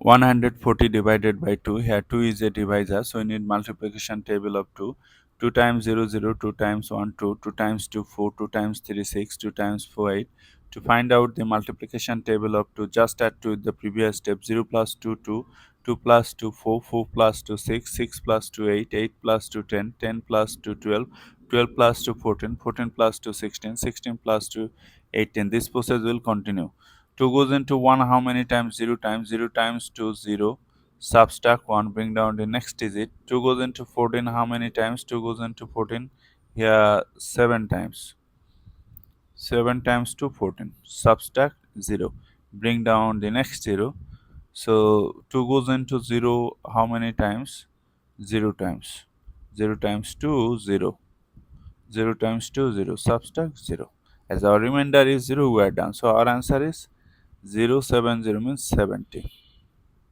140 divided by 2. Here 2 is a divisor, so we need multiplication table of 2. 2 times 0 0, 2 times 1 2, 2 times 2 4, 2 times 3 6, 2 times 4 8. To find out the multiplication table of 2, just add to the previous step. 0 plus 2 2, 2 plus 2 4, 4 plus 2 6, 6 plus 2 8, 8 plus 2 10, 10 plus 2 12, 12 plus 2 14, 14 plus 2 16, 16 plus 2 18. This process will continue. 2 goes into 1 how many times? 0 times. 0 times 2 0. Subtract 1, bring down the next digit. 2 goes into 14 how many times? 2 goes into 14 here 7 times. 7 times 2 14. Subtract 0, bring down the next 0. So 2 goes into 0 how many times? 0 times. 0 times 2 0. 0 times 2 0. Subtract 0. As our remainder is 0, we are done. So our answer is 0 7 0 means 70.